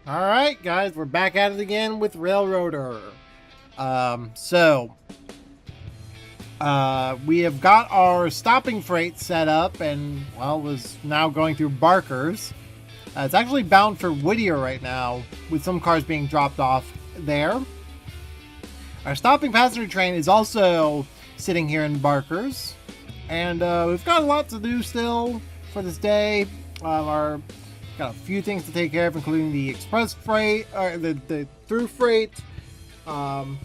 Alright, guys, we're back at it again with Railroader. We have got our stopping freight set up and, well, is now going through Barker's. It's actually bound for Whittier right now, with some cars being dropped off there. Our stopping passenger train is also sitting here in Barker's. And we've got a lot to do still for this day. Got a few things to take care of, including the express freight, or the through freight, and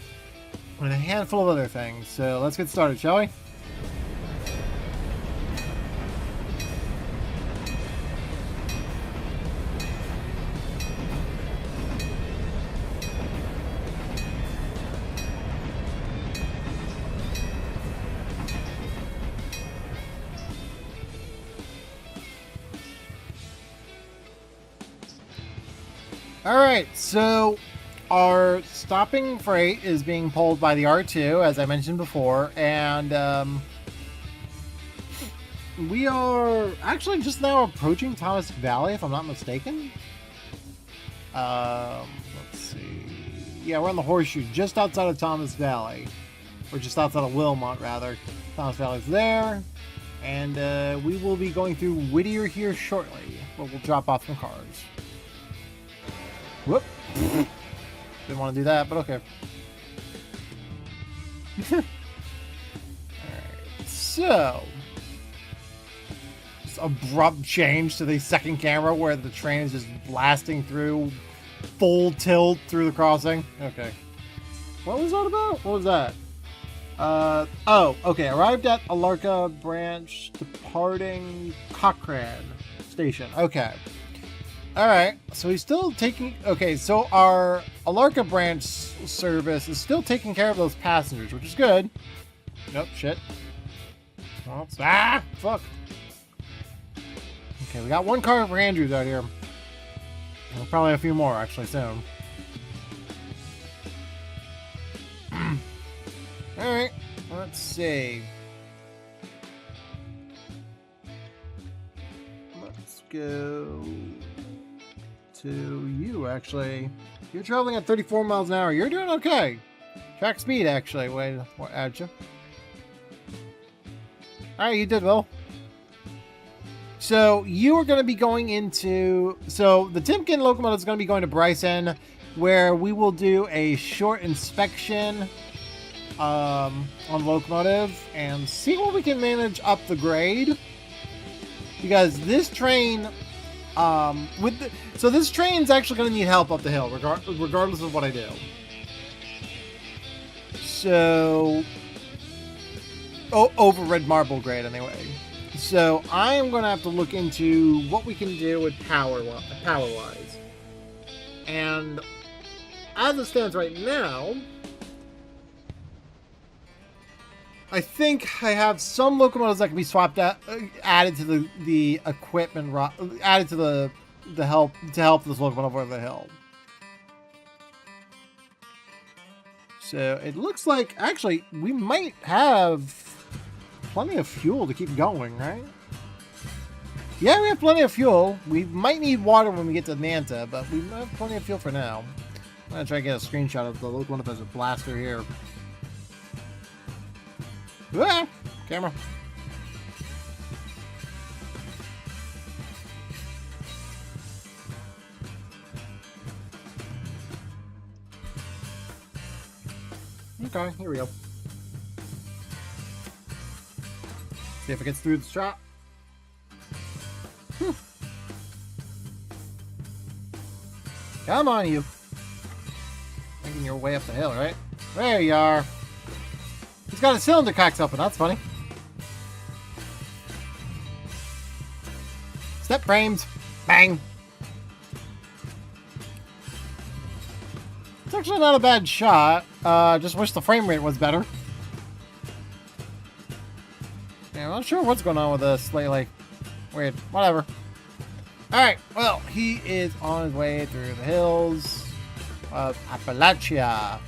a handful of other things. So let's get started, shall we? Alright, so our stopping freight is being pulled by the R2, as I mentioned before, and we are actually just now approaching Thomas Valley, if I'm not mistaken. Let's see. Yeah, we're on the Horseshoe, just outside of Thomas Valley. Or just outside of Wilmot, rather. Thomas Valley's there. And we will be going through Whittier here shortly, where we'll drop off some cars. Whoop. Didn't want to do that, but okay. Alright, so. Just abrupt change to the second camera where the train is just blasting through full tilt through the crossing. Okay. What was that about? What was that? Oh, okay. Arrived at Alarka branch, departing Cochrane station. Okay. Alright, so he's still taking... Okay, so our Alarka branch service is still taking care of those passengers, which is good. Nope, shit. Oh, fuck. Okay, we got one car for Andrews out here. Well, probably a few more, actually, soon. Alright, let's see. Let's go to you, actually. You're traveling at 34 miles an hour. You're doing okay. Track speed, actually. Wait, what, add you? Alright, you did well. So, you are going to be going into... So, the Timken locomotive is going to be going to Bryson, where we will do a short inspection on the locomotive and see what we can manage up the grade. Because this train... So this train's actually going to need help up the hill, regardless of what I do. So, over red marble grade anyway. So I am going to have to look into what we can do with power-wise. And as it stands right now, I think I have some locomotives that can be swapped out, added to the equipment, added to the help this locomotive over the hill. So it looks like actually we might have plenty of fuel to keep going, right? Yeah, we have plenty of fuel. We might need water when we get to Manta, but we have plenty of fuel for now. I'm gonna try to get a screenshot of the locomotive as a blaster here. Ah, camera. Okay, here we go. See if it gets through the shot. Come on, you. Making your way up the hill, right? There you are. He's got a cylinder cocks open, that's funny. Step frames. Bang. It's actually not a bad shot. Just wish the frame rate was better. Yeah, I'm not sure what's going on with this lately. Weird. Whatever. Alright, well, he is on his way through the hills of Appalachia.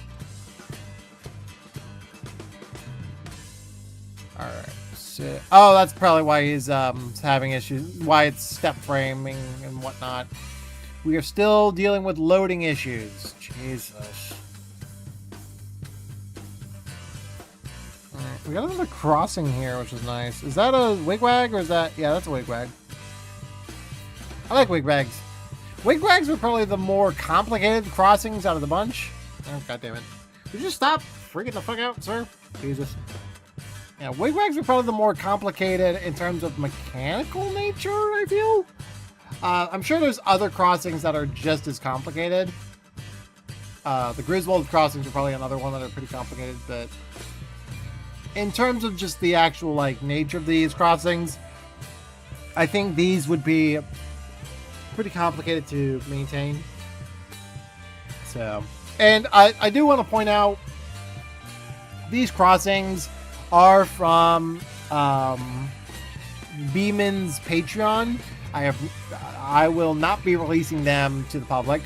Alright, so... Oh, that's probably why he's having issues. Why it's step framing and whatnot. We are still dealing with loading issues. Jesus. Alright, we got another crossing here, which is nice. Is that a wigwag or is that... Yeah, that's a wigwag. I like wigwags. Wigwags were probably the more complicated crossings out of the bunch. Oh, God damn it. Would you just stop freaking the fuck out, sir? Jesus. Yeah, wigwags are probably the more complicated in terms of mechanical nature, I feel. I'm sure there's other crossings that are just as complicated. The Griswold crossings are probably another one that are pretty complicated, but in terms of just the actual like nature of these crossings, I think these would be pretty complicated to maintain. So, and I do want to point out these crossings are from Beeman's Patreon. I will not be releasing them to the public.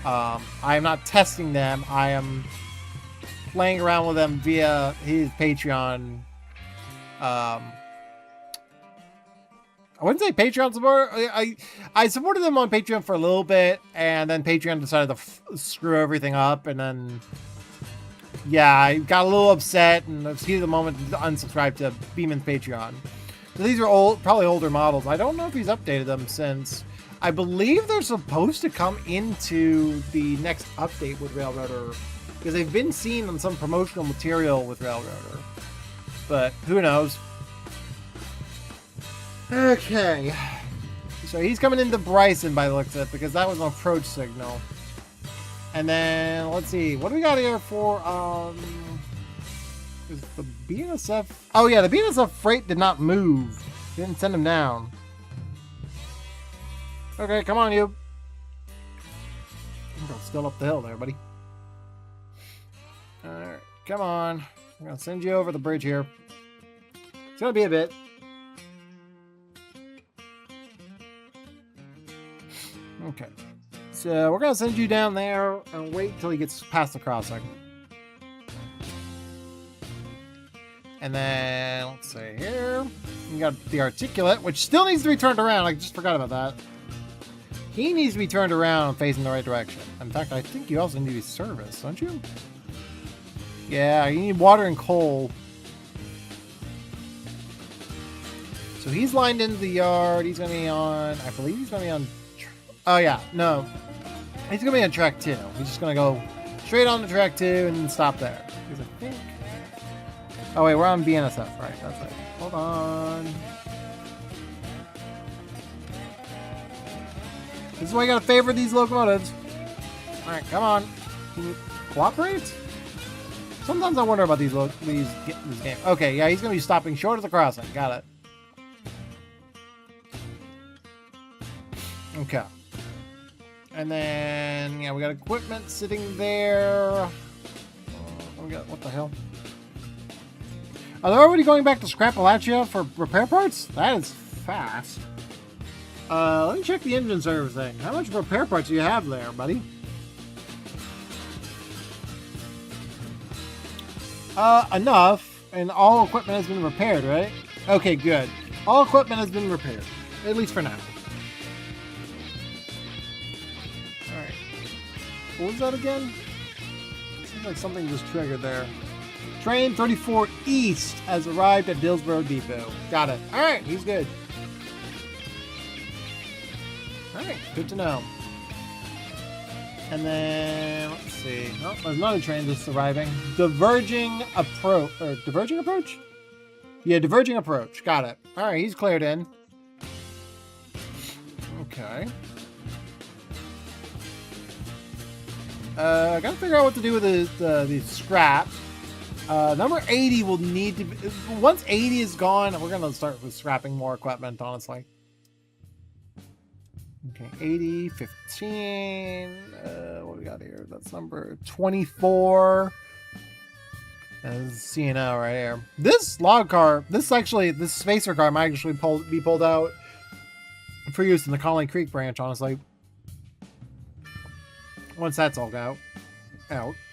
I am not testing them. I am playing around with them via his Patreon. I wouldn't say Patreon support. I supported them on Patreon for a little bit, and then Patreon decided to screw everything up, and then yeah, I got a little upset, and I was heated the moment to unsubscribe to Beeman's Patreon. So these are probably older models. I don't know if he's updated them since. I believe they're supposed to come into the next update with Railroader, because they've been seen on some promotional material with Railroader. But who knows? Okay. So he's coming into Bryson by the looks of it, because that was an approach signal. And then, let's see. What do we got here for, is the BNSF... Oh yeah, the BNSF freight did not move. Didn't send him down. Okay, come on, you. I'm still up the hill there, buddy. Alright, come on. I'm gonna send you over the bridge here. It's gonna be a bit. Okay. So we're gonna send you down there and wait till he gets past the crossing. And then, let's see here. You got the articulate, which still needs to be turned around. I just forgot about that. He needs to be turned around and facing the right direction. In fact, I think you also need to be serviced, don't you? Yeah, you need water and coal. So he's lined into the yard. He's going to be on, I believe he's going to be on, oh yeah, no. He's going to be on track 2. He's just going to go straight on to track 2 and stop there. Because I think, oh wait, we're on BNSF, right? That's right. Hold on. This is why you gotta favor these locomotives. Alright, come on. Can you cooperate? Sometimes I wonder about this game. Okay, yeah, he's gonna be stopping short of the crossing. Got it. Okay. And then, yeah, we got equipment sitting there. We got, what the hell? Are they already going back to Scrapalachia for repair parts? That is fast. Let me check the engine servicing. How much repair parts do you have there, buddy? Enough. And all equipment has been repaired, right? Okay, good. All equipment has been repaired. At least for now. Alright. What was that again? Seems like something just triggered there. Train 34 East has arrived at Dillsboro Depot. Got it. Alright, he's good. Alright, good to know. And then, let's see. Oh, there's another train that's arriving. Diverging approach. Or diverging approach? Yeah, diverging approach. Got it. Alright, he's cleared in. Okay. I gotta figure out what to do with the scrap. Number 80 will need to be... Once 80 is gone, we're gonna start with scrapping more equipment, honestly. Okay, 80, 15, what do we got here? That's number 24. That's CNO right here. This log car, this spacer car might actually be pulled out for use in the Colony Creek branch, honestly. Once that's all out.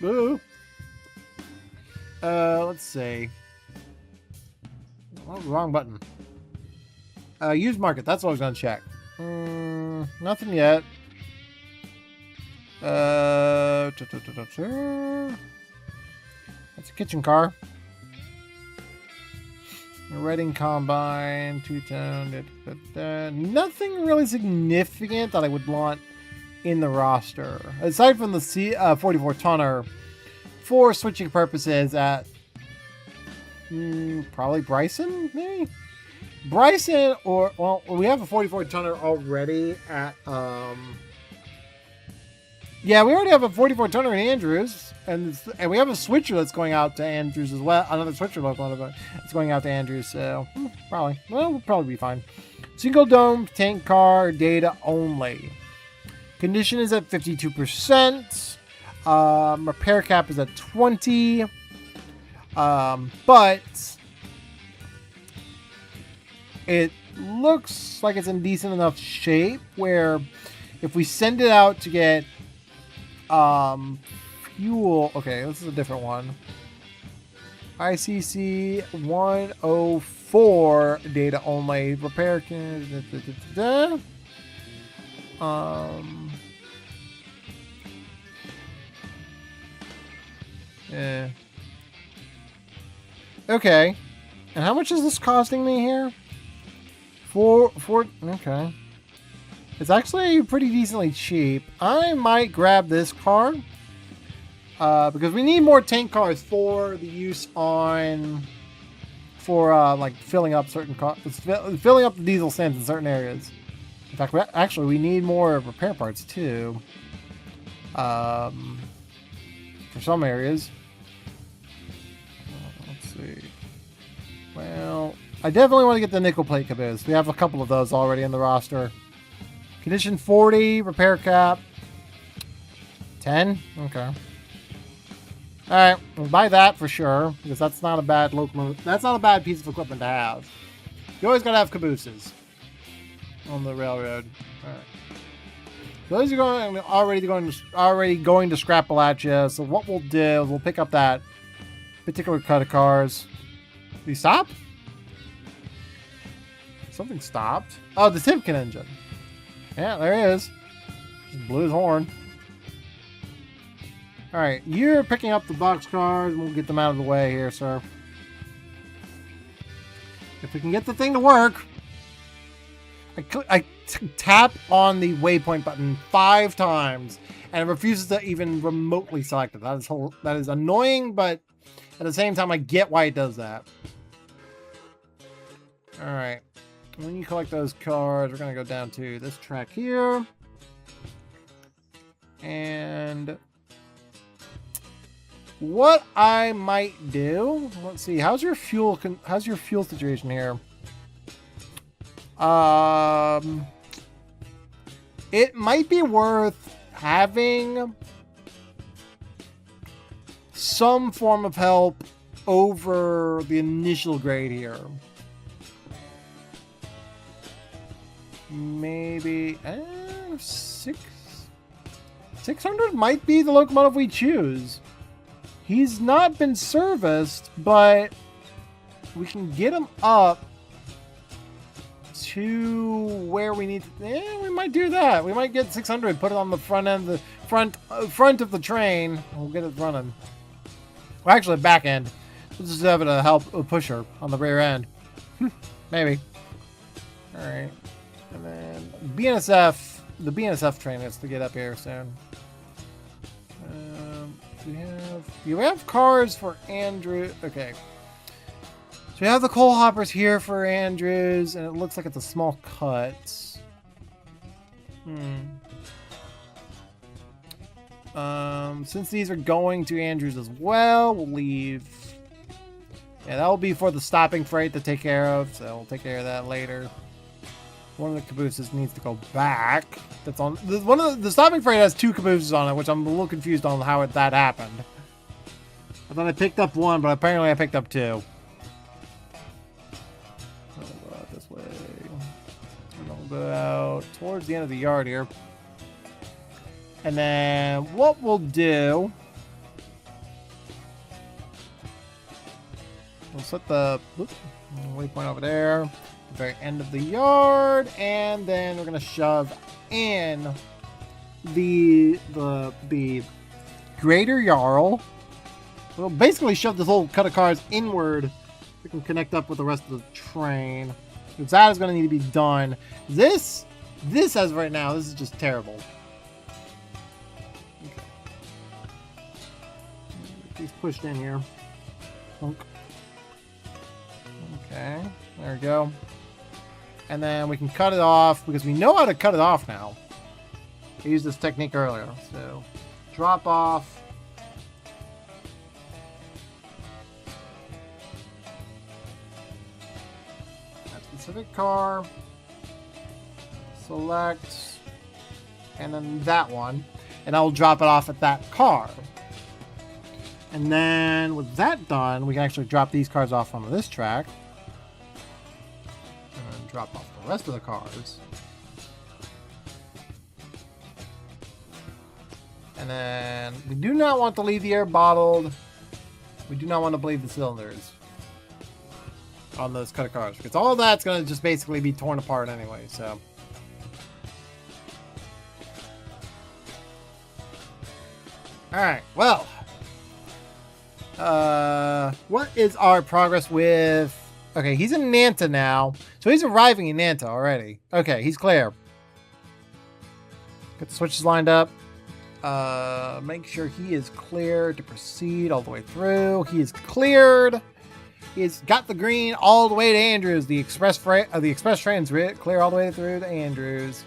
Ooh. Let's see. Oh, wrong button. Use market, that's what I was gonna check. Nothing yet. That's a kitchen car. A Reading Combine, two-tone. Nothing really significant that I would want in the roster. Aside from the 44 tonner, for switching purposes at probably Bryson, maybe? Bryson or, well, we have a 44 tonner already at, yeah, we already have a 44 tonner in Andrews, and we have a switcher that's going out to Andrews as well. Another switcher locomotive that's going out to Andrews, so probably, well, we'll probably be fine. Single dome, tank car, data only. Condition is at 52%. Repair cap is at 20. But it looks like it's in decent enough shape where if we send it out to get fuel, okay, this is a different one. ICC 104 data only. Repair can yeah. Okay. And how much is this costing me here? Okay. It's actually pretty decently cheap. I might grab this car. Because we need more tank cars for the use on... For, like, filling up certain cars. Filling up the diesel stands in certain areas. In fact, we need more repair parts, too. For some areas. Let's see. Well, I definitely want to get the nickel plate caboose. We have a couple of those already in the roster. Condition 40, repair cap 10. Okay. Alright, we'll buy that for sure, because that's not a bad locomotive. That's not a bad piece of equipment to have. You always gotta have cabooses on the railroad. Alright. So those are already going to Scrapalachia. So what we'll do is we'll pick up that particular cut of cars. Did he stop? Something stopped. Oh, the Timken engine. Yeah, there he is. Just blew his horn. Alright, you're picking up the box cars. We'll get them out of the way here, sir. If we can get the thing to work. I tap on the waypoint button 5 times, and it refuses to even remotely select it. That is annoying, but at the same time, I get why it does that. Alright. When you collect those cars, we're going to go down to this track here. And what I might do, let's see, how's your fuel situation here? It might be worth having some form of help over the initial grade here. Maybe 600 might be the locomotive we choose. He's not been serviced, but we can get him up to where we need to. We might do that. We might get 600, put it on the front end, the front of the train. We'll get it running. Well, actually, back end. We'll just have it to help a pusher on the rear end. Maybe. All right. And then BNSF, the BNSF train has to get up here soon. Do we have cars for Andrew? Okay. So we have the coal hoppers here for Andrews, and it looks like it's a small cut. Since these are going to Andrews as well, we'll leave. Yeah, that will be for the stopping freight to take care of, so we'll take care of that later. One of the cabooses needs to go back. That's on one of the stopping freight has 2 cabooses on it, which I'm a little confused on how that happened. I thought I picked up 1, but apparently I picked up 2. I'll go out this way. And I'll go out towards the end of the yard here. And then what we'll do, we'll set the waypoint over there. Very end of the yard, and then we're gonna shove in the greater Jarl. We'll basically shove this whole cut of cars inward. We can connect up with the rest of the train. Because that is going to need to be done. This as of right now, this is just terrible. Okay. He's pushed in here. Plunk. Okay, there we go. And then we can cut it off because we know how to cut it off now. I used this technique earlier. So, drop off. Specific car, select, and then that one, and I'll drop it off at that car. And then with that done, we can actually drop these cars off onto this track, and then drop off the rest of the cars. And then we do not want to leave the air bottled. We do not want to bleed the cylinders on those cut of cars, because all that's going to just basically be torn apart anyway. So all right, well, what is our progress with? Okay, he's in Nanta now, so he's arriving in Nanta already. Okay, he's clear. Get the switches lined up. Make sure he is clear to proceed all the way through. He is cleared. He's got the green all the way to Andrews. The express train's clear all the way through to Andrews.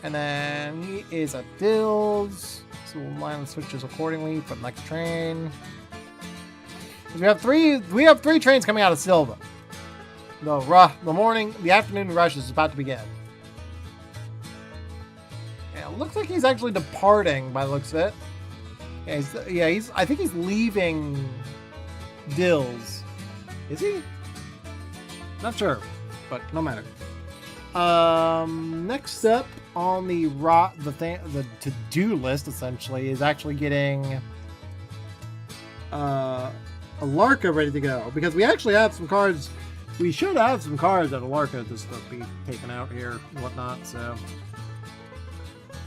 And then he is at Dills. So we'll line the switches accordingly for the next train. We have three trains coming out of Silva. The afternoon rush is about to begin. Yeah, it looks like he's actually departing by the looks of it. I think he's leaving Dills. Is he? Not sure, but no matter. Next up on the to-do list, essentially, is actually getting a Larka ready to go, because we actually have some cars. We should have some cars at a Larka just to be taken out here and whatnot. So,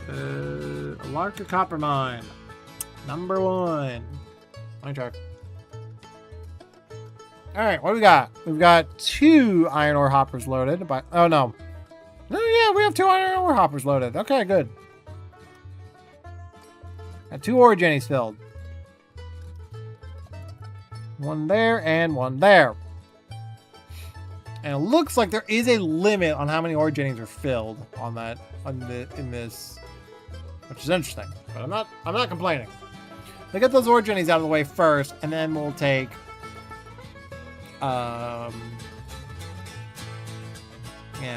a Larka copper mine, number 1. My track. All right, what do we got? We've got 2 iron ore hoppers loaded. Oh no, yeah, we have 2 iron ore hoppers loaded. Okay, good. Got 2 ore jennies filled. 1 there and 1 there. And it looks like there is a limit on how many ore jennies are filled on that in this, which is interesting. But I'm not complaining. We'll get those ore jennies out of the way first, and then we'll take. Yeah,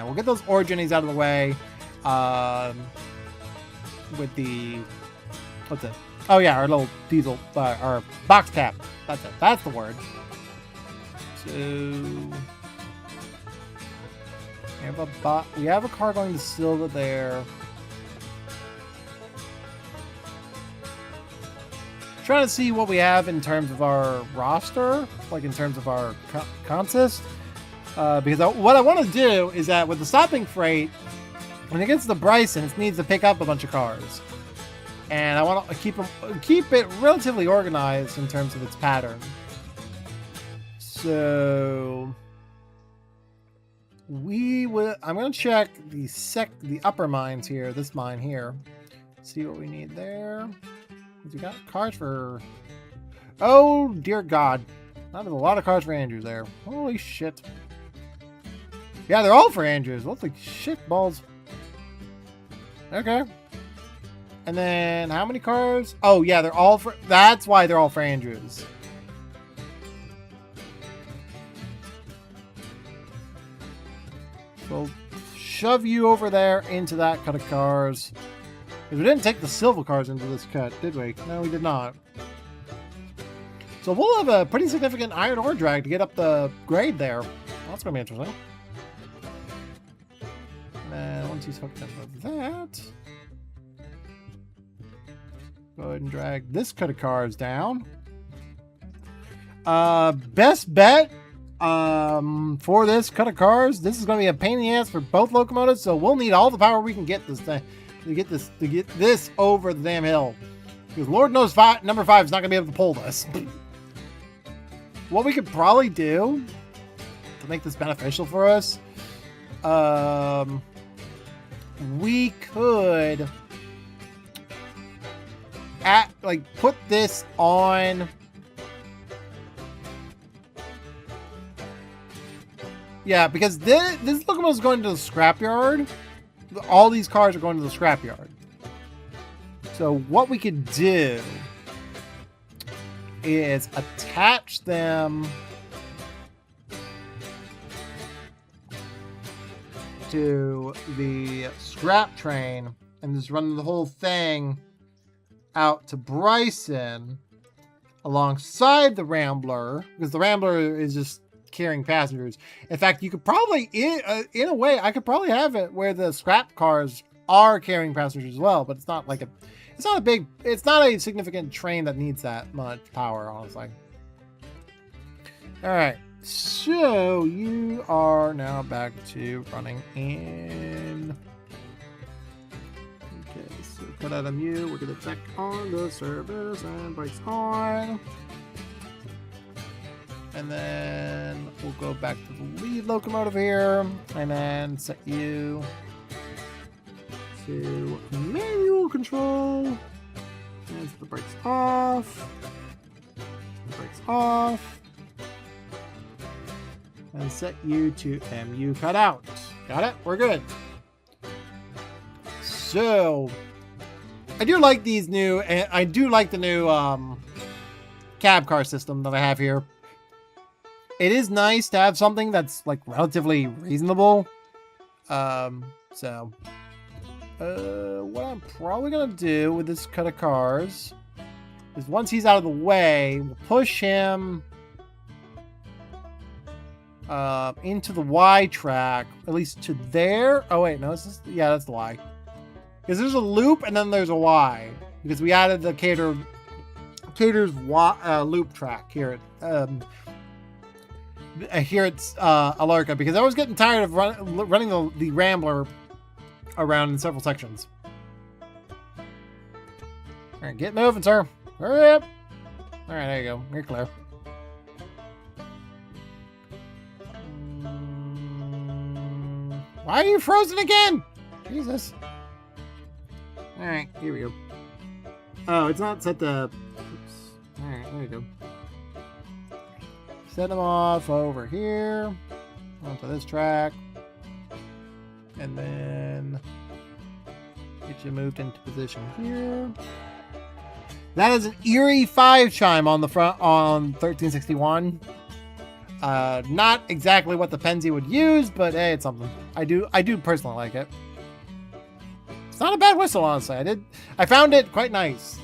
we'll get those ore jennies out of the way. With the, what's it? Oh yeah, our little diesel, our box cap. That's it. That's the word. So we have a car going to Silva there. Trying to see what we have in terms of our roster, like in terms of our consist. Because what I want to do is that with the stopping freight, when it gets to Bryson, it needs to pick up a bunch of cars. And I want to keep it relatively organized in terms of its pattern. So I'm going to check the upper mines here, this mine here. See what we need there. We got cars for... Oh, dear God. That is a lot of cars for Andrews there. Holy shit. Yeah, they're all for Andrews. Holy shit balls. Okay. And then, how many cars? Oh, yeah, they're all for... That's why they're all for Andrews. So, shove you over there into that cut of cars. Because we didn't take the silver cars into this cut, did we? No, we did not. So we'll have a pretty significant iron ore drag to get up the grade there. Well, that's going to be interesting. And then once he's hooked up with that, go ahead and drag this cut of cars down. Best bet for this cut of cars, this is going to be a pain in the ass for both locomotives, so we'll need all the power we can get this thing to get this over the damn hill. Because Lord knows number 5 is not going to be able to pull this. What we could probably do to make this beneficial for us, we could put this on. Yeah, because this locomotive is going to the scrapyard. All these cars are going to the scrapyard. So what we could do is attach them to the scrap train and just run the whole thing out to Bryson alongside the Rambler, because the Rambler is just carrying passengers. In fact, you could probably, in a way, I could probably have it where the scrap cars are carrying passengers as well, but it's not like it's not a significant train that needs that much power, honestly. All right, so you are now back to running in. Okay, so cut out of mute. We're gonna check on the service and brakes on. And then we'll go back to the lead locomotive here, and then set you to manual control. And the brakes off. The brakes off. And set you to MU cutout. Got it? We're good. So I do like these new, and I do like the new cab car system that I have here. It is nice to have something that's like relatively reasonable. What I'm probably gonna do with this cut of cars is once he's out of the way, we'll push him into the Y track, at least to there. Oh wait, no, it's just, yeah, that's the Y. Because there's a loop and then there's a Y. Because we added the Cater's loop track here at Alarka, because I was getting tired of running the Rambler around in several sections. Alright, get moving, sir. Hurry up. Alright, there you go. You're clear. Why are you frozen again? Jesus. Alright, here we go. Oh, it's not set to... Oops. Alright, there you go. Set them off over here. Onto this track. And then... get you moved into position here. That is an Erie 5 chime on the front on 1361. Not exactly what the Penzi would use, but hey, it's something. I do personally like it. It's not a bad whistle, honestly. I found it quite nice.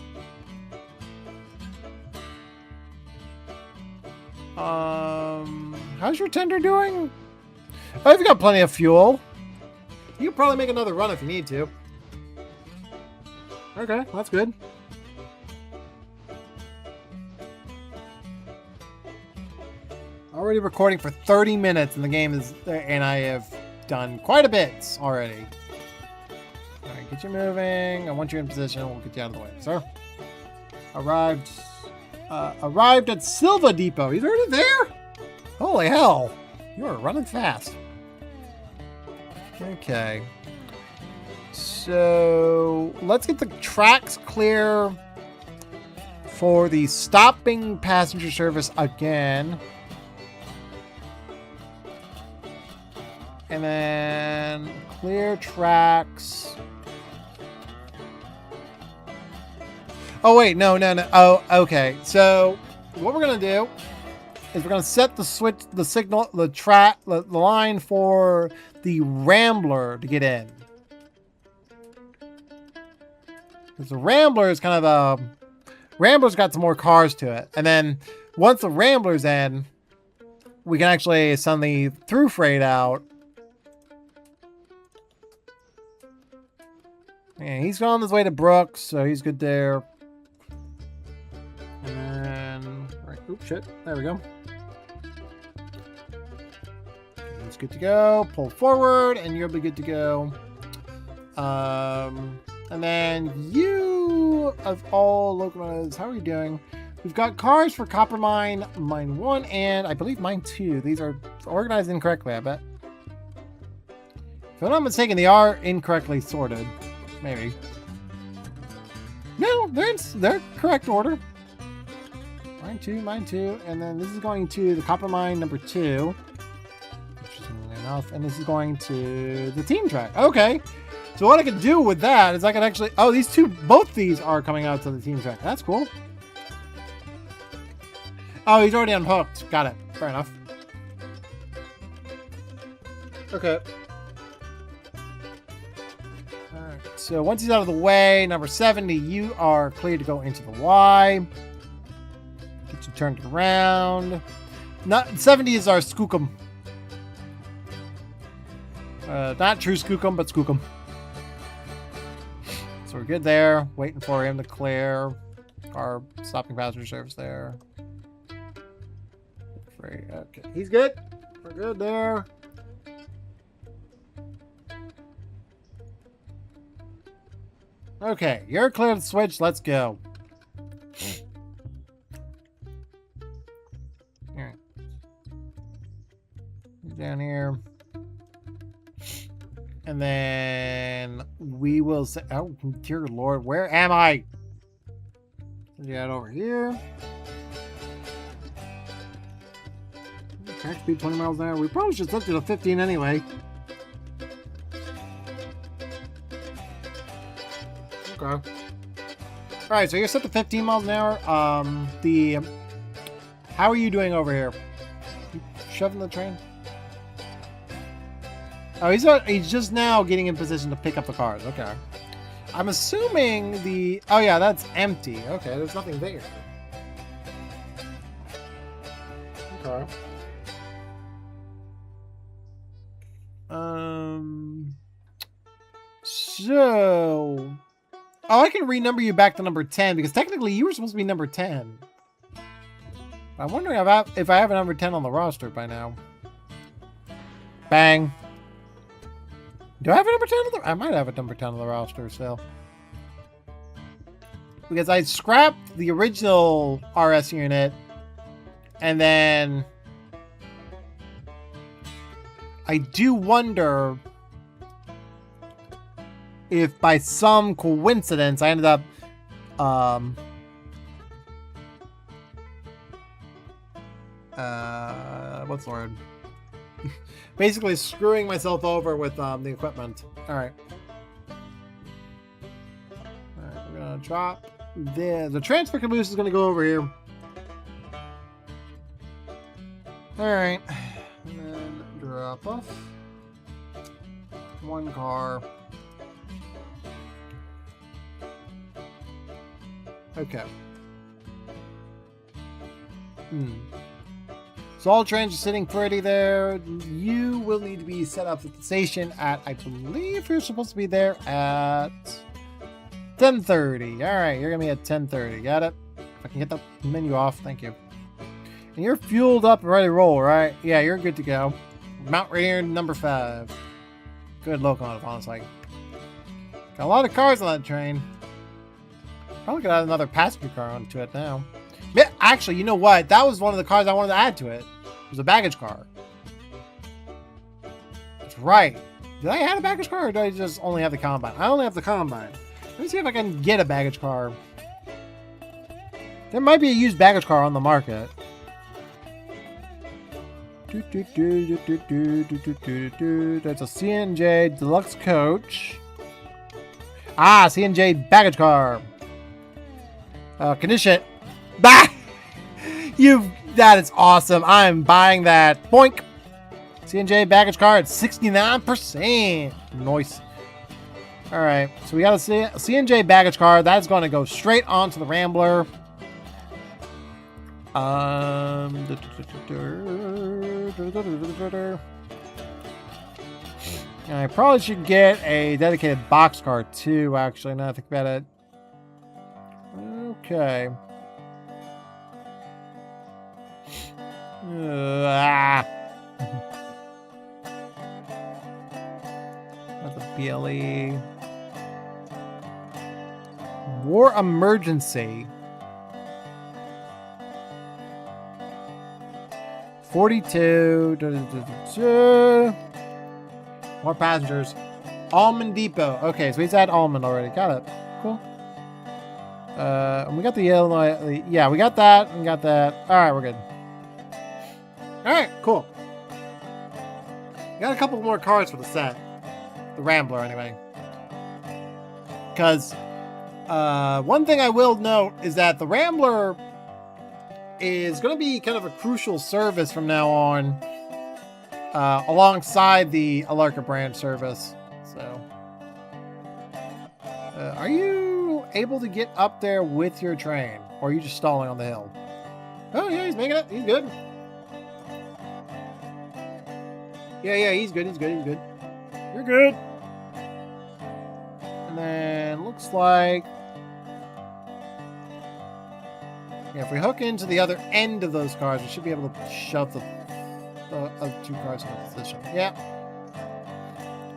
How's your tender doing? Oh, you've got plenty of fuel. You can probably make another run if you need to. Okay, that's good. Already recording for 30 minutes and the game is, and I have done quite a bit already. Alright, get you moving. I want you in position. We'll get you out of the way, sir. Arrived at Silva Depot. He's already there? Holy hell. You are running fast. Okay. So let's get the tracks clear for the stopping passenger service again. And then clear tracks. Oh, wait, no. Oh, okay. So what we're going to do is we're going to set the line for the Rambler to get in. Because the Rambler is kind of Rambler's got some more cars to it. And then once the Rambler's in, we can actually send the through freight out. Yeah, he's on his way to Brooks, so he's good there. And then, right, oops, shit, there we go. He's good to go. Pull forward, and you'll be good to go. And then you, of all locomotives, how are we doing? We've got cars for Copper Mine, Mine 1, and I believe Mine 2. These are organized incorrectly, I bet. If I'm not mistaken, they are incorrectly sorted. Maybe. No, they're correct order. Mine 2, Mine 2, and then this is going to the Copper Mine number 2. Interestingly enough, and this is going to the team track. Okay. So what I can do with that is I can actually... Oh, these two, both these are coming out to the team track. That's cool. Oh, he's already unhooked. Got it. Fair enough. Okay. Alright, so once he's out of the way, number 70, you are cleared to go into the Y. Get you turned around. Not 70 is our Skookum. Not true Skookum, but Skookum. So we're good there. Waiting for him to clear. Our stopping passenger service there. Okay, he's good. We're good there. Okay, you're clear to switch. Let's go. Alright. Down here. And then we will say, oh, dear Lord, where am I? Get over here. Track speed 20 miles an hour. We probably should set it to 15 anyway. Okay. Alright, so you're set to 15 miles an hour. How are you doing over here? You shoving the train? Oh, he's just now getting in position to pick up the cars. Okay. I'm assuming the... Oh, yeah, that's empty. Okay, there's nothing there. Okay. So... Oh, I can renumber you back to number 10, because technically you were supposed to be number 10. I'm wondering if I have a number 10 on the roster by now. Bang. Do I have a number 10 on the... I might have a number 10 on the roster still. Because I scrapped the original RS unit, and then... I do wonder if by some coincidence I ended up what's the word? Basically screwing myself over with the equipment. Alright. Alright, we're gonna drop the transfer caboose is gonna go over here. Alright. And then drop off one car. Okay. So all trains are sitting pretty there. You will need to be set up at the station at, I believe you're supposed to be there at 10:30. Alright, you're gonna be at 10:30. Got it? If I can get the menu off, thank you. And you're fueled up and ready to roll, right? Yeah, you're good to go. Mount Rainier number 5. Good locomotive, honestly. Got a lot of cars on that train. Probably could add another passenger car onto it now. Yeah, actually, you know what? That was one of the cars I wanted to add to it. It was a baggage car. That's right. Did I add a baggage car or did I just only have the Combine? I only have the Combine. Let me see if I can get a baggage car. There might be a used baggage car on the market. That's a C&J Deluxe Coach. Ah, C&J baggage car. Condition. Bah! That is awesome. I'm buying that. Boink. C&J baggage car at 69%. Nice. All right. So we got a C&J baggage car. That's going to go straight onto the Rambler. I probably should get a dedicated boxcar too, actually, now that I think about it. Okay. That's a BLE. War emergency. 42. More passengers. Almond Depot. Okay, so he's at Almond already. Got it. Cool. And we got the Illinois. Yeah, we got that. We got that. All right, we're good. All right, cool. Got a couple more cars for the set. The Rambler, anyway. Because one thing I will note is that the Rambler is going to be kind of a crucial service from now on, alongside the Alarka brand service. So, are you able to get up there with your train, or are you just stalling on the hill? Oh yeah, he's making it. He's good. Yeah, he's good. He's good. He's good. You're good. And then looks like. Yeah, if we hook into the other end of those cars, we should be able to shove the other two cars into position. Yeah.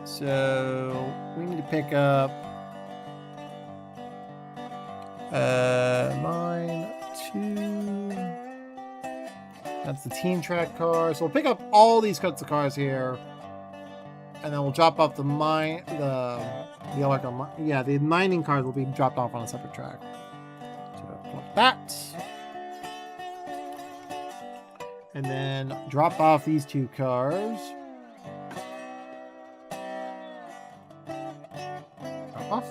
So we need to pick up 9, 2. That's the team track car. So we'll pick up all these cuts of cars here, and then we'll drop off the mining cars will be dropped off on a separate track. Like that. And then drop off these two cars. Drop off.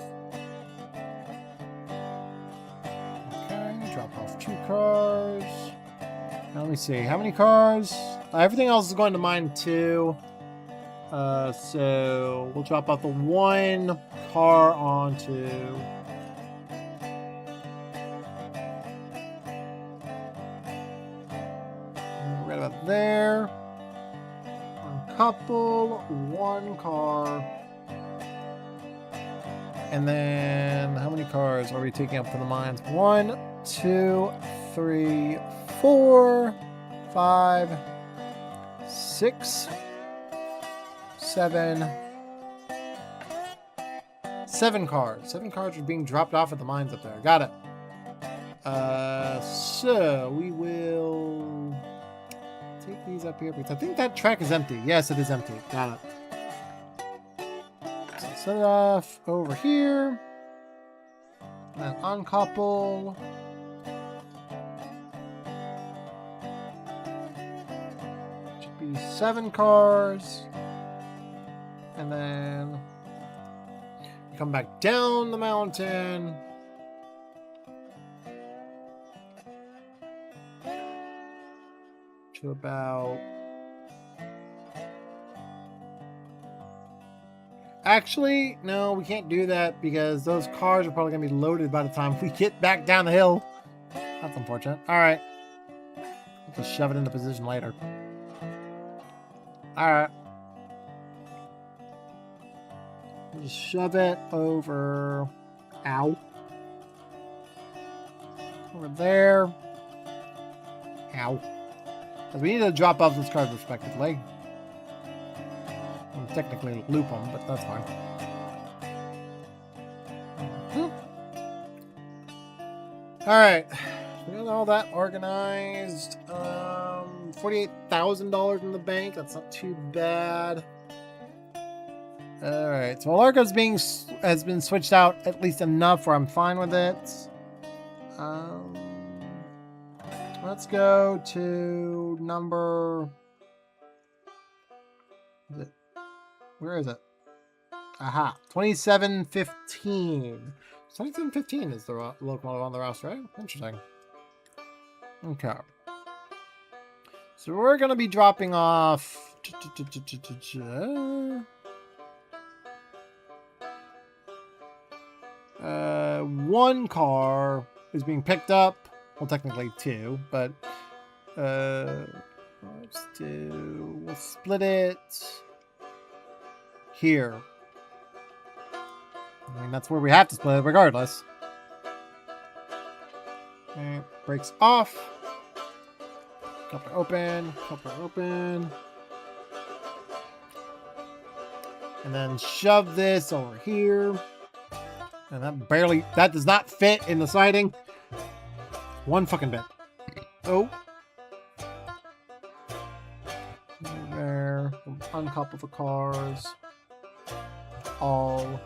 Okay, drop off 2 cars. Now let me see, how many cars? Everything else is going to mine 2. So we'll drop off the 1 car onto. Right about there. 1 couple, 1 car. And then how many cars are we taking up for the mines? 1, 2, 3, 4, 5, 6, 7. 7 cars. 7 cars are being dropped off at the mines up there. Got it. So we will take these up here because I think that track is empty. Yes, it is empty. Got it. So set it off over here. And then uncouple. Should be 7 cars. And then come back down the mountain. To about. Actually, no, we can't do that because those cars are probably going to be loaded by the time we get back down the hill. That's unfortunate. Alright. We'll just shove it into position later. Alright. Just shove it over. Ow. Over there. Ow. Because we need to drop off those cars respectively. And technically loop them, but that's fine. Alright. We got all that organized. $48,000 in the bank. That's not too bad. Alright, so Alarka's has been switched out at least enough where I'm fine with it. Let's go to number. Where is it? Aha, 2715. 2715 is the locomotive on the roster, right? Interesting. Okay. So we're gonna be dropping off. 1 car is being picked up. Well, technically 2, but we'll split it here. I mean, that's where we have to split it regardless. Okay, brakes off. Coupler open. Coupler open. And then shove this over here. And that does not fit in the siding. One fucking bit. Oh. There. Uncouple the cars. All.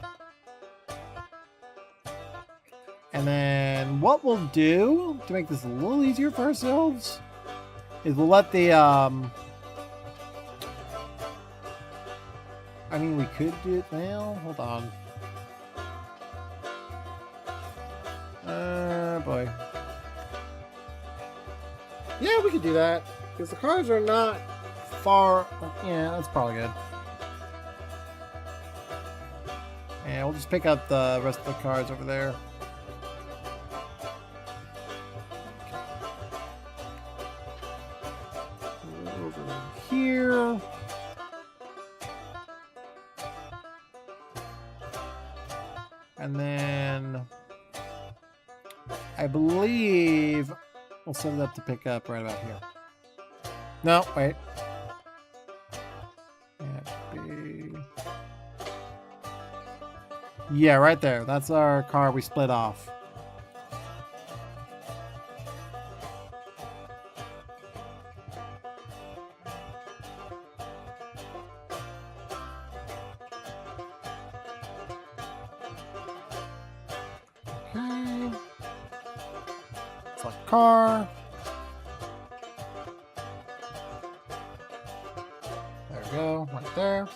And then what we'll do to make this a little easier for ourselves is we'll let the I mean, we could do it now. Hold on. Boy. Yeah, we could do that because the cars are not far. Yeah, that's probably good. And we'll just pick up the rest of the cars over there. Over here. And then I believe we'll set it up to pick up right about here. No, wait. Yeah, right there. That's our car we split off. Okay. Select car. There we go, right there.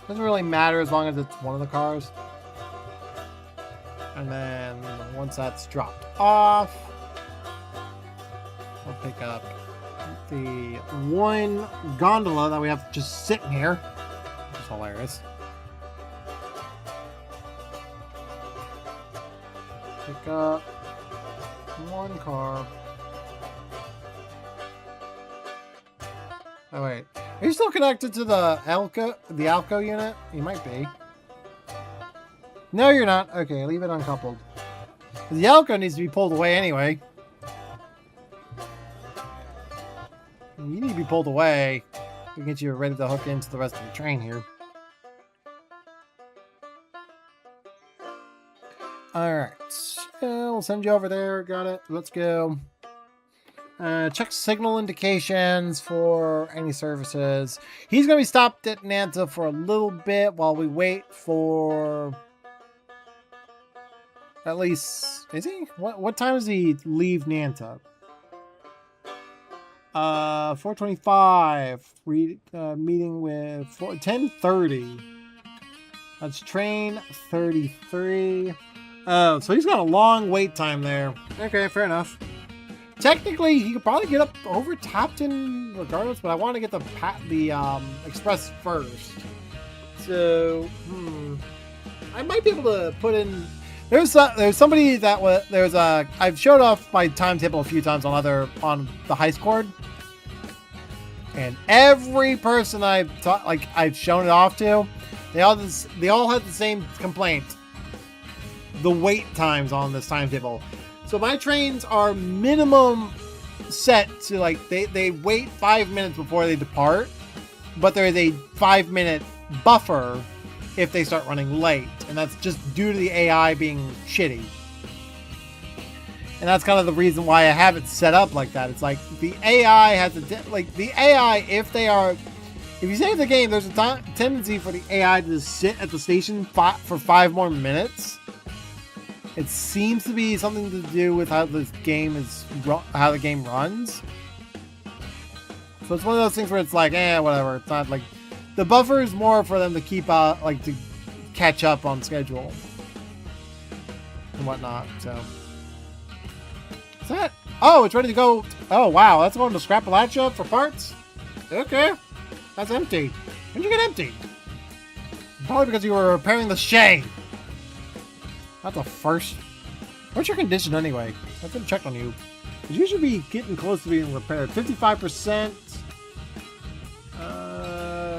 Doesn't really matter as long as it's one of the cars. And then once that's dropped off, we'll pick up the one gondola that we have just sitting here, which is hilarious. Pick up one car. Oh wait, are you still connected to the Alco unit? You might be. No, you're not. Okay, leave it uncoupled. The Alco needs to be pulled away anyway. You need to be pulled away to get you ready to hook into the rest of the train here. Alright, so we'll send you over there. Got it. Let's go. Check signal indications for any services. He's going to be stopped at Nanta for a little bit while we wait for... At least, is he? What time does he leave Nanta? 4:25. Meeting with 10:30. That's train 33. Oh, so he's got a long wait time there. Okay, fair enough. Technically, he could probably get up over Topton regardless, but I want to get the express first. So, I might be able to put in. There's somebody that was I've showed off my timetable a few times on the heist cord, and every person I've shown it off to, they all had the same complaint: the wait times on this timetable. So my trains are minimum set to they wait 5 minutes before they depart, but there is a 5-minute buffer if they start running late, and that's just due to the AI being shitty. And that's kind of the reason why I have it set up like that. It's like the AI has if you save the game, there's a tendency for the AI to just sit at the station for 5 more minutes. It seems to be something to do with how the game runs. So it's one of those things where it's like, whatever. It's not like the buffer is more for them to keep to catch up on schedule and whatnot. So is that? Oh, it's ready to go. Oh wow, that's going to Scrapalacha for parts. Okay, that's empty. When did you get empty? Probably because you were repairing the Shay. Not the first. What's your condition anyway? I haven't checked on you. You should be getting close to being repaired. 55%.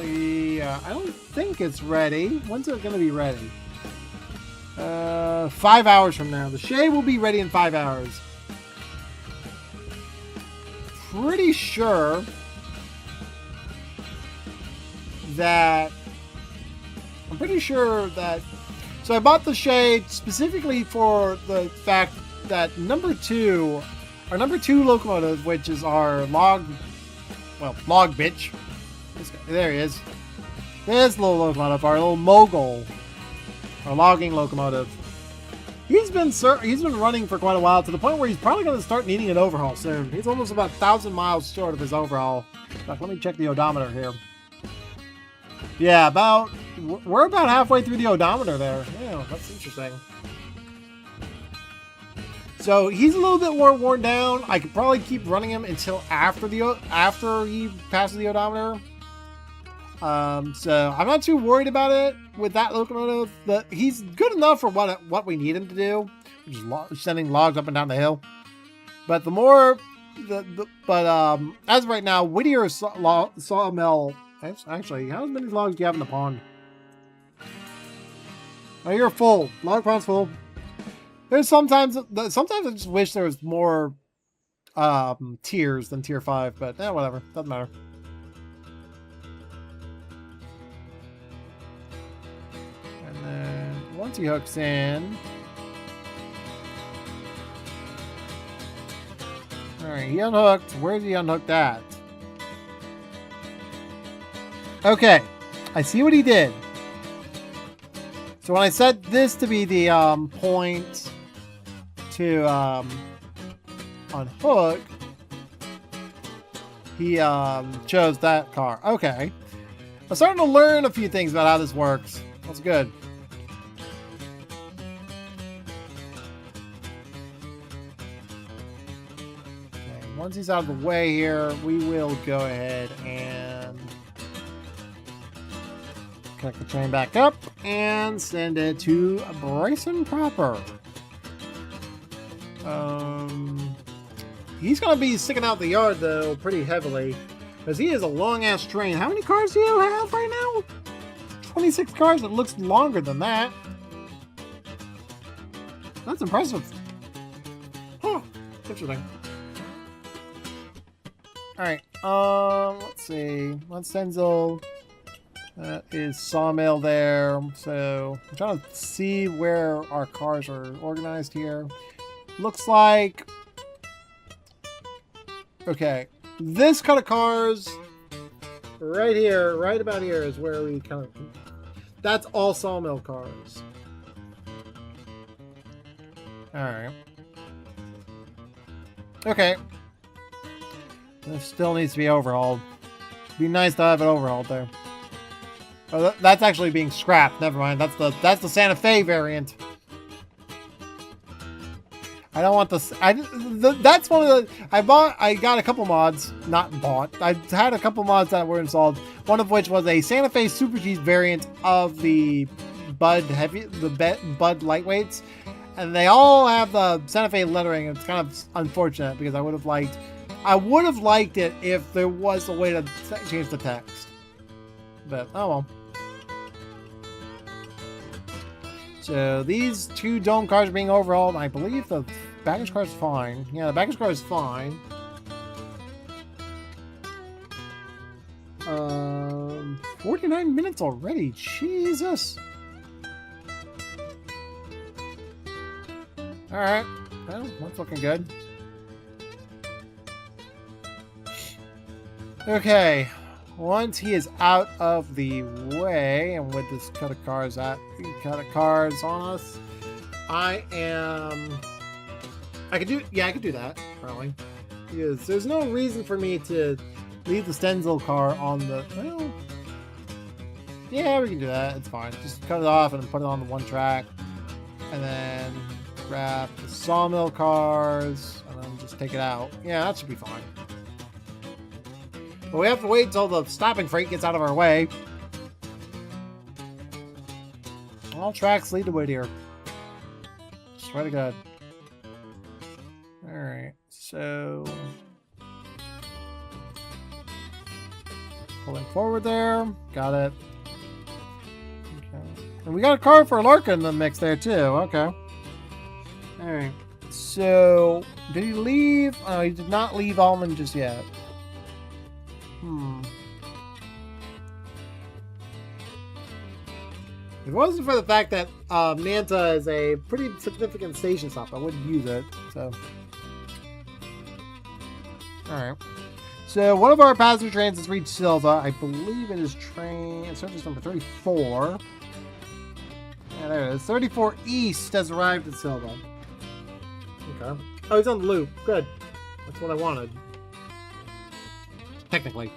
Yeah, I don't think it's ready. When's it going to be ready? 5 hours from now. The Shay will be ready in 5 hours. Pretty sure that So I bought the shade specifically for the fact that our number two locomotive, which is our log bitch. There he is. This little locomotive, our little mogul, our logging locomotive. He's been running for quite a while, to the point where he's probably going to start needing an overhaul soon. He's almost about 1,000 miles short of his overhaul. Let me check the odometer here. Yeah, we're about halfway through the odometer there. Yeah, that's interesting. So he's a little bit more worn down. I could probably keep running him until after he passes the odometer. So I'm not too worried about it with that locomotive. He's good enough for what we need him to do, which is sending logs up and down the hill. But as of right now, Whittier sawmill. Actually, how many logs do you have in the pond? Oh, you're full. Log pond's full. There's sometimes I just wish there was more tiers than tier 5, but whatever, doesn't matter. And then once he hooks in, all right, he unhooked. Where's he unhooked at? Okay, I see what he did. So when I set this to be the point to unhook, he chose that car. Okay. I'm starting to learn a few things about how this works. That's good. Okay, once he's out of the way here, we will go ahead and connect the train back up and send it to Bryson proper. He's going to be sticking out the yard, though, pretty heavily, because he is a long-ass train. How many cars do you have right now? 26 cars. It looks longer than that. That's impressive. Huh. Interesting. Alright, let's see. Let's Senzel. That is sawmill there. So I'm trying to see where our cars are organized here. Looks like, okay, this kind of cars right here, right about here is where we kind of, that's all sawmill cars. All right. Okay. This still needs to be overhauled. Be nice to have it overhauled there. Oh, that's actually being scrapped. Never mind. That's the Santa Fe variant. I don't want this. That's one of the. I got a couple mods. Not bought. I had a couple mods that were installed. One of which was a Santa Fe Super G's variant of the Bud lightweights, and they all have the Santa Fe lettering. It's kind of unfortunate because I would have liked it if there was a way to change the text. But oh well. So these two dome cars are being overhauled. I believe the baggage car is fine. Yeah, the baggage car is fine. 49 minutes already. Jesus. All right. Well, that's looking good. Okay. Once he is out of the way, and with this cut of cars on us, I could do that, probably. Because there's no reason for me to leave the Stenzel car on the, well, yeah, we can do that, it's fine. Just cut it off and put it on the one track, and then grab the sawmill cars, and then just take it out. Yeah, that should be fine. But we have to wait until the stopping freight gets out of our way. All tracks lead to Whittier. Swear to God. Alright, so pulling forward there. Got it. Okay. And we got a car for Larka in the mix there too. Okay. Alright. So did he leave? Oh, he did not leave Almond just yet. If it wasn't for the fact that Manta is a pretty significant station stop, I wouldn't use it. So, all right. So one of our passenger trains has reached Silva. I believe it is train service number 34. Yeah, there it is. 34 East has arrived at Silva. Okay. Oh, he's on the loop. Good. That's what I wanted. Technically.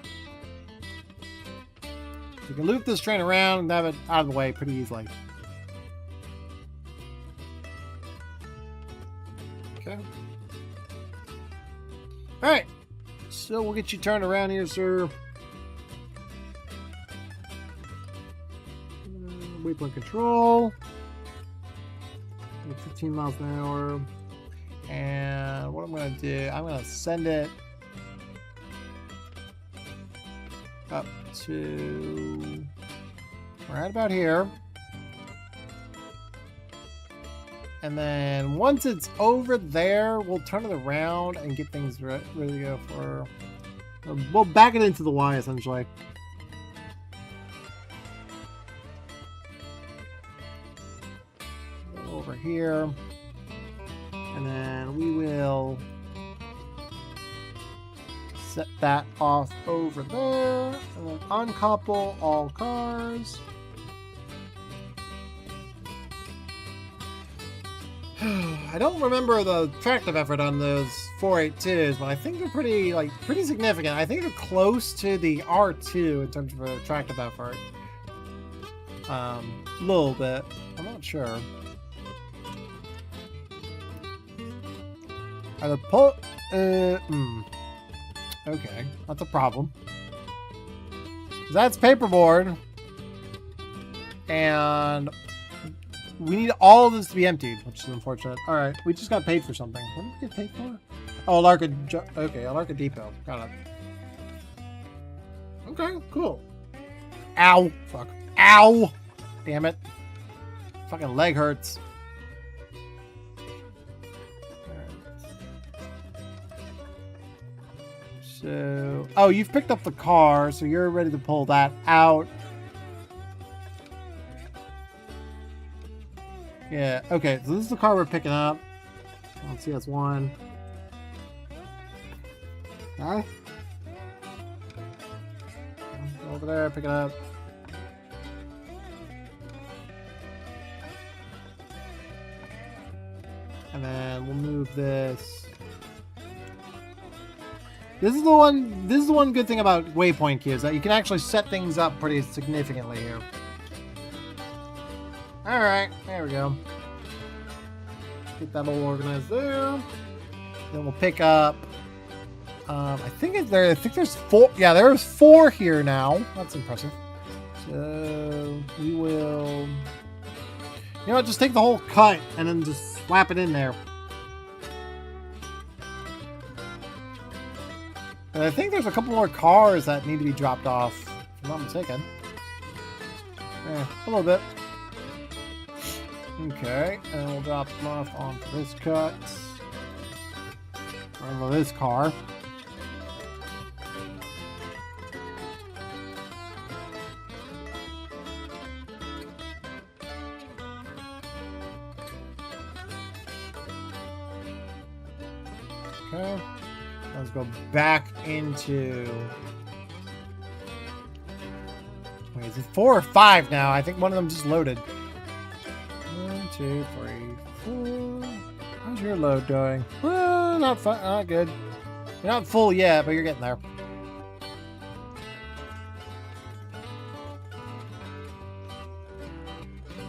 You can loop this train around and have it out of the way pretty easily. Okay. Alright. So we'll get you turned around here, sir. Waypoint control. 15 miles an hour. And what I'm going to do, I'm going to send it up to right about here. And then once it's over there, we'll turn it around and get things ready to go for... We'll back it into the Y, essentially. Over here. And then we will set that off over there. And then uncouple all cars. I don't remember the tractive effort on those 482s, but I think they're pretty significant. I think they're close to the R2 in terms of a tractive effort. A little bit. I'm not sure. Are the okay, that's a problem. That's paperboard. And we need all of this to be emptied, which is unfortunate. Alright, we just got paid for something. What did we get paid for? Oh, Alarka Depot. Got it. Okay, cool. Ow. Fuck. Ow! Damn it. Fucking leg hurts. So, oh, you've picked up the car, so you're ready to pull that out. Yeah, okay, so this is the car we're picking up. Let's see, that's one. Huh? Go over there, pick it up. And then we'll move this. This is the one good thing about waypoint queues, that you can actually set things up pretty significantly here. Alright, there we go. Get that all organized there. Then we'll pick up I think there's 4. Yeah, there's 4 here now. That's impressive. So we will, you know what, just take the whole cut and then just slap it in there. And I think there's a couple more cars that need to be dropped off, if I'm not mistaken. Yeah, a little bit. Okay, and we'll drop them off onto this cut. Or this car. Okay. Let's go back into... Wait, is it 4 or 5 now? I think one of them just loaded. 1, 2, 3, 4. How's your load going? Well, not fun, not good. You're not full yet, but you're getting there.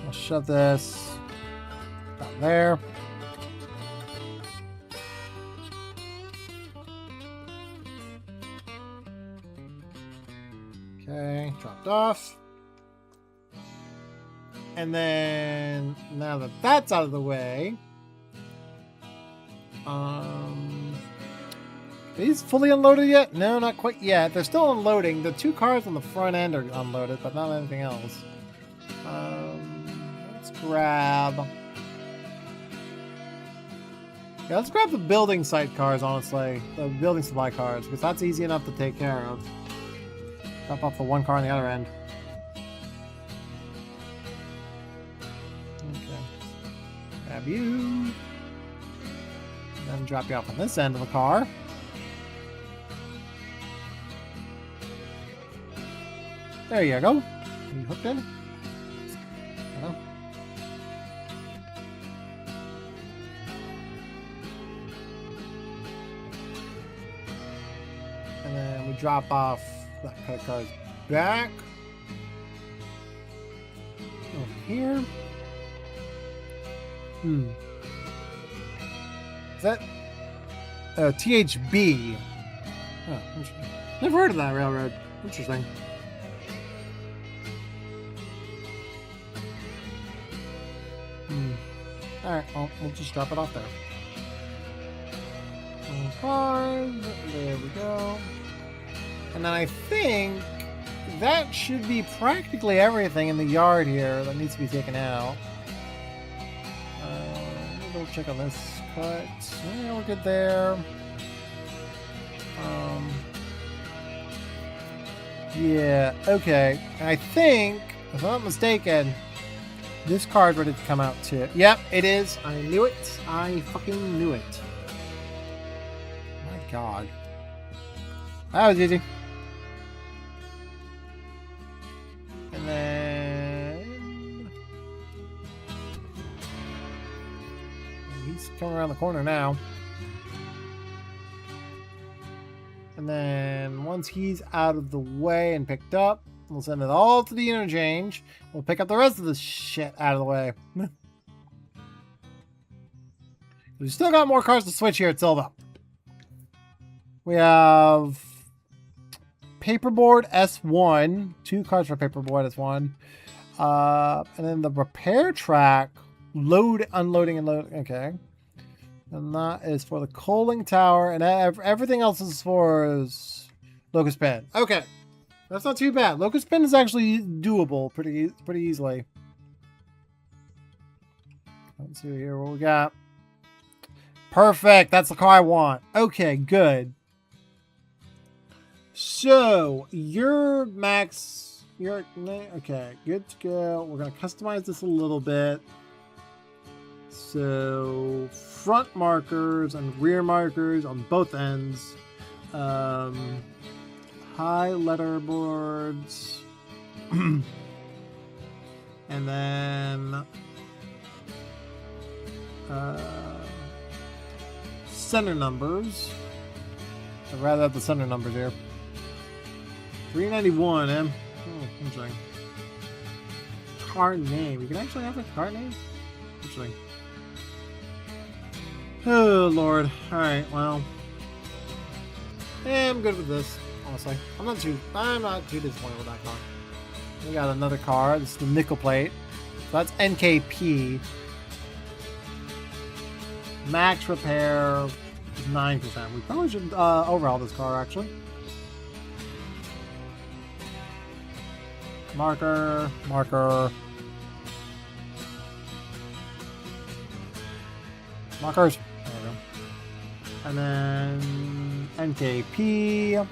I'll shove this down there. Okay, dropped off. And then, now that that's out of the way, are these fully unloaded yet? No, not quite yet. They're still unloading. The 2 cars on the front end are unloaded, but not anything else. Let's grab... Yeah, let's grab the building site cars, honestly. The building supply cars, because that's easy enough to take care of. Drop off the 1 car on the other end. you. Then drop you off on this end of the car. There you go. Are you hooked in? Hello? And then we drop off that credit card back. Over here. Is that THB? Oh, interesting. Never heard of that railroad. Interesting. Alright, well, we'll just drop it off there. Cars. There we go. And then I think that should be practically everything in the yard here that needs to be taken out. We'll check on this cut. Yeah, we're good there. Yeah, okay. I think, if I'm not mistaken, this card's ready to come out too. Yep, it is. I knew it. I fucking knew it. My God. That was easy. And then... he's coming around the corner now. And then once he's out of the way and picked up, we'll send it all to the interchange. We'll pick up the rest of this shit out of the way. We've still got more cars to switch here at Silva. We have Paperboard S1. 2 cars for Paperboard S1. And then the repair track. Load, unloading, and loading. Okay. And that is for the coaling tower. And everything else is for Locust Pen. Okay. That's not too bad. Locust Pen is actually doable pretty easily. Let's see here what we got. Perfect. That's the car I want. Okay, good. So, your max... okay, good to go. We're going to customize this a little bit. So, front markers and rear markers on both ends. High letterboards. And then... center numbers. I'd rather have the center numbers here. 391, Oh, interesting. Car name. You can actually have a car name? Interesting. Oh, Lord. Alright, well. Yeah, I'm good with this, honestly. I'm not too disappointed with that car. We got another car. This is the nickel plate. So that's NKP. Max repair is 9%. We probably should overhaul this car, actually. Marker. Markers. There we go. And then NKP.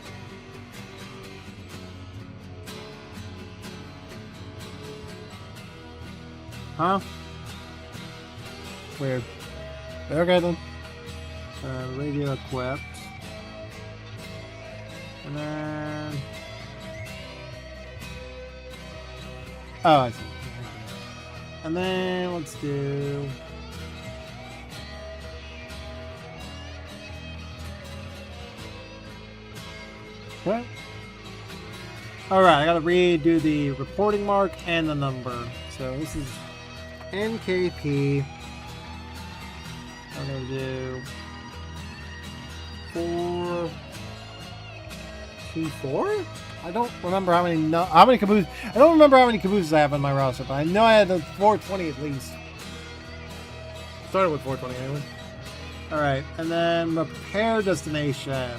Huh? Weird. Okay then. Radio equipped. And then... oh, I see. And then let's do... what? Alright, I gotta redo the reporting mark and the number. So this is NKP. I'm gonna do 424. I don't remember how many cabooses. I don't remember how many cabooses I have on my roster, but I know I had the 420 at least. Started with 420 anyway. All right, and then repair destination.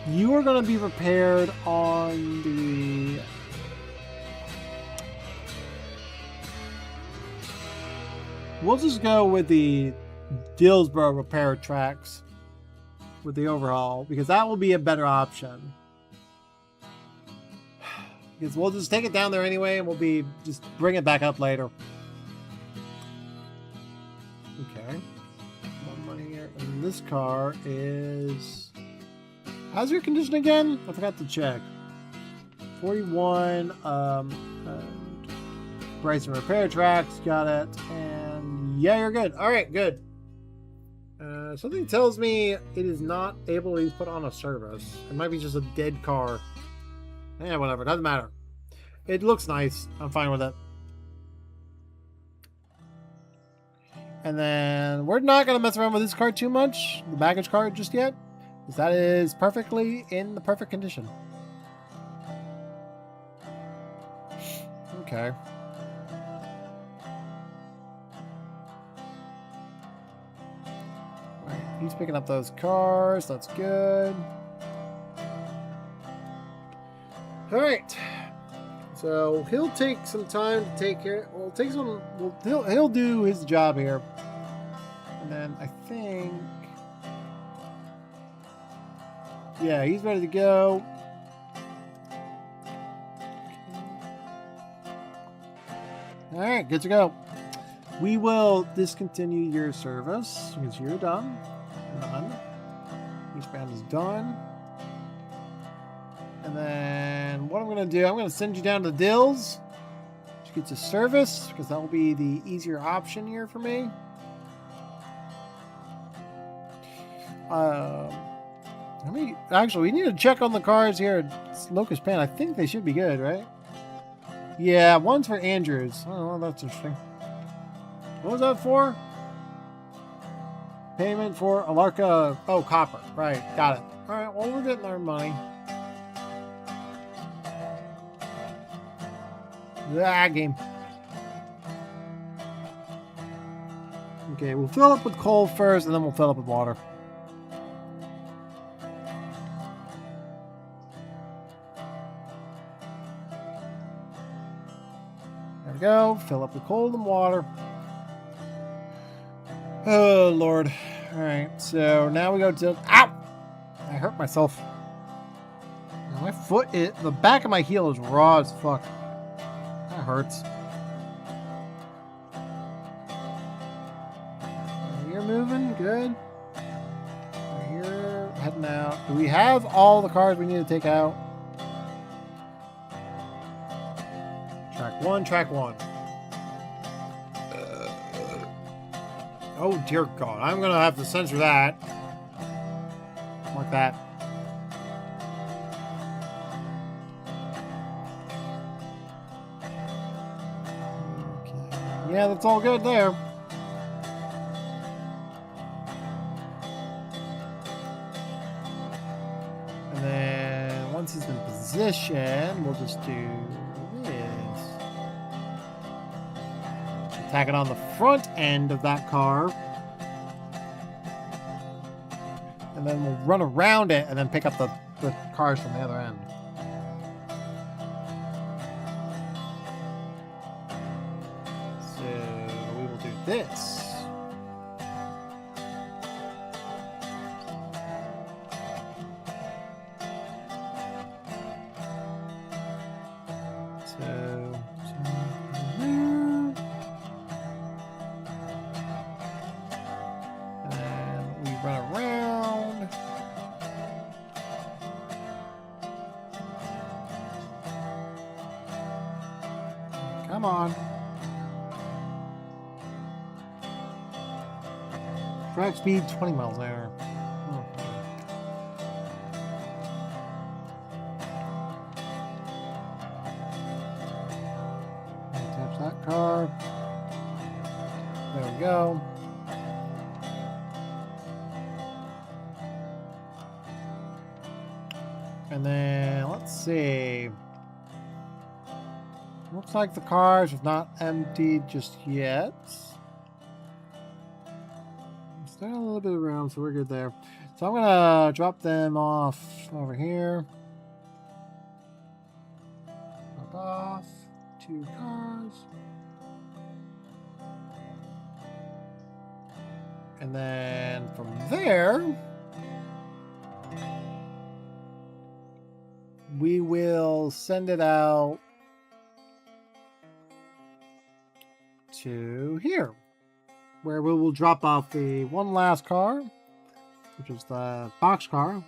You are gonna be repaired on the. We'll just go with the Dillsboro repair tracks with the overhaul because that will be a better option. Because we'll just take it down there anyway and we'll just bring it back up later. this car is... How's your condition again? I forgot to check. 41, Bryson repair tracks, got it. And yeah, you're good. All right, good. Something tells me it is not able to be put on a service. It might be just a dead car. Yeah, whatever, doesn't matter. It looks nice. I'm fine with it. And then we're not going to mess around with this car too much, the baggage car, just yet, because that is perfectly in the perfect condition. Okay. Right, he's picking up those cars. That's good. All right. So he'll take some time to take care. Well, take some. Well, he'll do his job here, and then I think, yeah, he's ready to go. All right, good to go. We will discontinue your service because you're done. Done. Each band is done. And then what I'm going to do, I'm going to send you down to Dills to get to service because that will be the easier option here for me. Actually, we need to check on the cars here at Locust Pan. I think they should be good, right? Yeah, one's for Andrews. Oh, that's interesting. What was that for? Payment for Alarka. Oh, copper. Right, got it. All right, well, we're getting our money. Ah, game. Okay, we'll fill up with coal first, and then we'll fill up with water. There we go. Fill up with coal and water. Oh, Lord. All right, so now we go to... Ow! I hurt myself. My foot, the back of my heel is raw as fuck. That hurts. You're moving, good. You're heading out. Do we have all the cars we need to take out? Track one, track one. Oh dear God, I'm gonna have to censor that. Like that. Okay. Yeah, that's all good there. And then once he's in position, we'll just do this. Tack it on the front end of that car. And then we'll run around it and then pick up the cars from the other end. So we will do this. Run around. Come on. Track speed 20 miles an hour. Touch that car. There we go. And then, let's see. Looks like the cars have not emptied just yet. Still a little bit around, so we're good there. So I'm going to drop them off over here. Drop off 2 cars. And then from there... we will send it out to here, where we will drop off the one last car, which is the boxcar.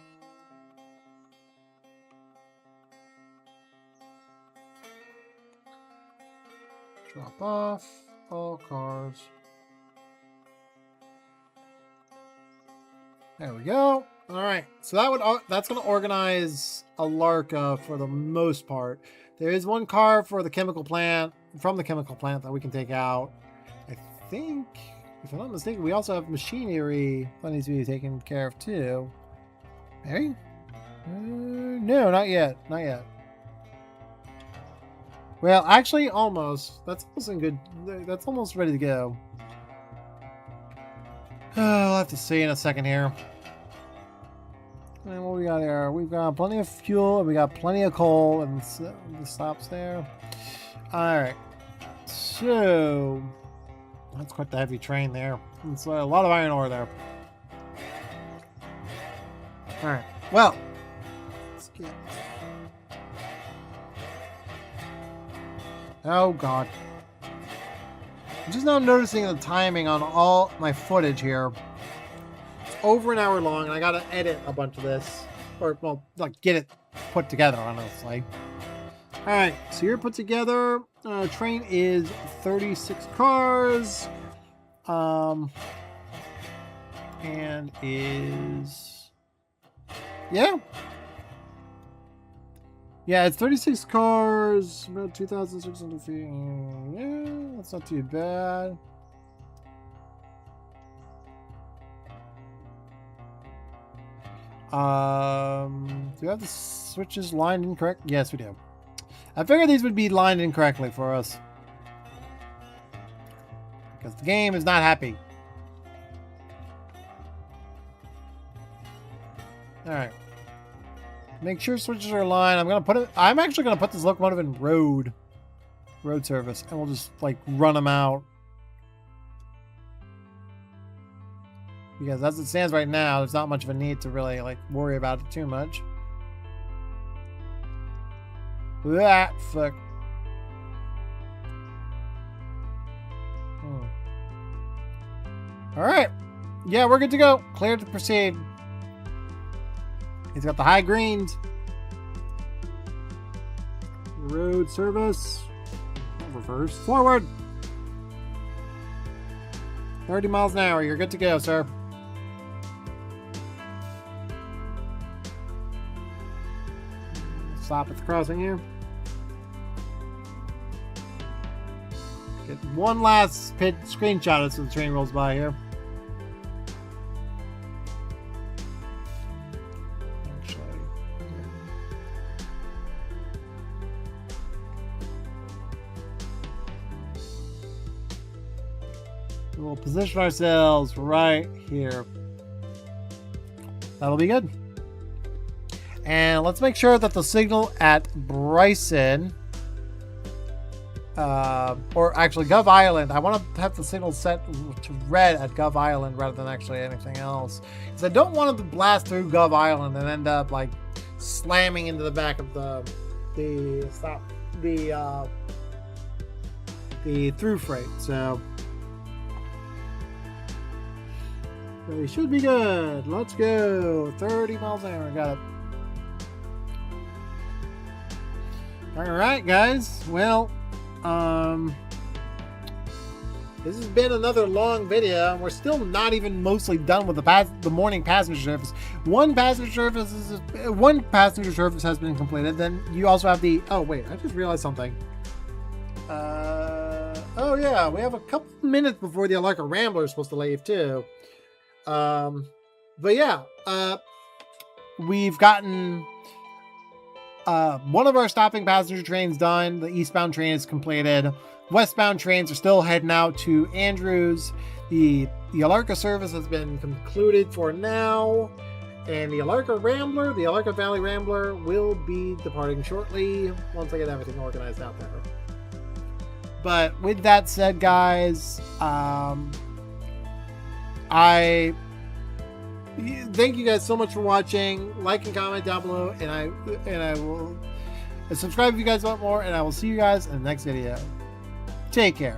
Drop off all cars. There we go. All right, so that's going to organize Alarka for the most part. There is one car for the chemical plant, from the chemical plant, that we can take out. I think, if I'm not mistaken, we also have machinery that needs to be taken care of too. Maybe? No, not yet. Not yet. Well, actually, almost. That's almost in good. That's almost ready to go. I'll have to see in a second here. And what we got here? We've got plenty of fuel, and we got plenty of coal, and the stops there. Alright. So, that's quite the heavy train there. It's a lot of iron ore there. Alright. Well, let's get... Oh, God. I'm just now noticing the timing on all my footage here. It's over an hour long, and I gotta edit a bunch of this. Or, well, like, get it put together, honestly. Alright, so you're put together. Train is 36 cars. And is... Yeah. Yeah, it's 36 cars, about 2,600 feet. Yeah, that's not too bad. Do we have the switches lined incorrect? Yes, we do. I figured these would be lined incorrectly for us, because the game is not happy. Alright. Make sure switches are aligned. I'm actually gonna put this locomotive in road service, and we'll just like run them out. Because as it stands right now, there's not much of a need to really like worry about it too much. Ah, fuck. Alright. Yeah, we're good to go. Clear to proceed. He's got the high greens. Road service. Reverse. Forward. 30 miles an hour. You're good to go, sir. Stop at the crossing here. Get one last screenshot as the train rolls by here. We'll position ourselves right here. That'll be good. And let's make sure that the signal at Bryson, or actually Gov Island, I want to have the signal set to red at Gov Island rather than actually anything else. Because I don't want it to blast through Gov Island and end up like slamming into the back of the through freight. So we should be good. Let's go. 30 miles an hour. Got it. Alright, guys. Well, this has been another long video, and we're still not even mostly done with the morning passenger service. One passenger service has been completed. Then you also have the... Oh, wait. I just realized something. Oh, yeah. We have a couple minutes before the Alarka Rambler is supposed to leave, too. But yeah, we've gotten one of our stopping passenger trains done. The eastbound train is completed. Westbound trains are still heading out to Andrews. The Alarka service has been concluded for now, and the Alarka Rambler, the Alarka Valley Rambler, will be departing shortly once I get everything organized out there. But with that said, guys, I thank you guys so much for watching. Like and comment down below, and I will subscribe if you guys want more, and I will see you guys in the next video. Take care.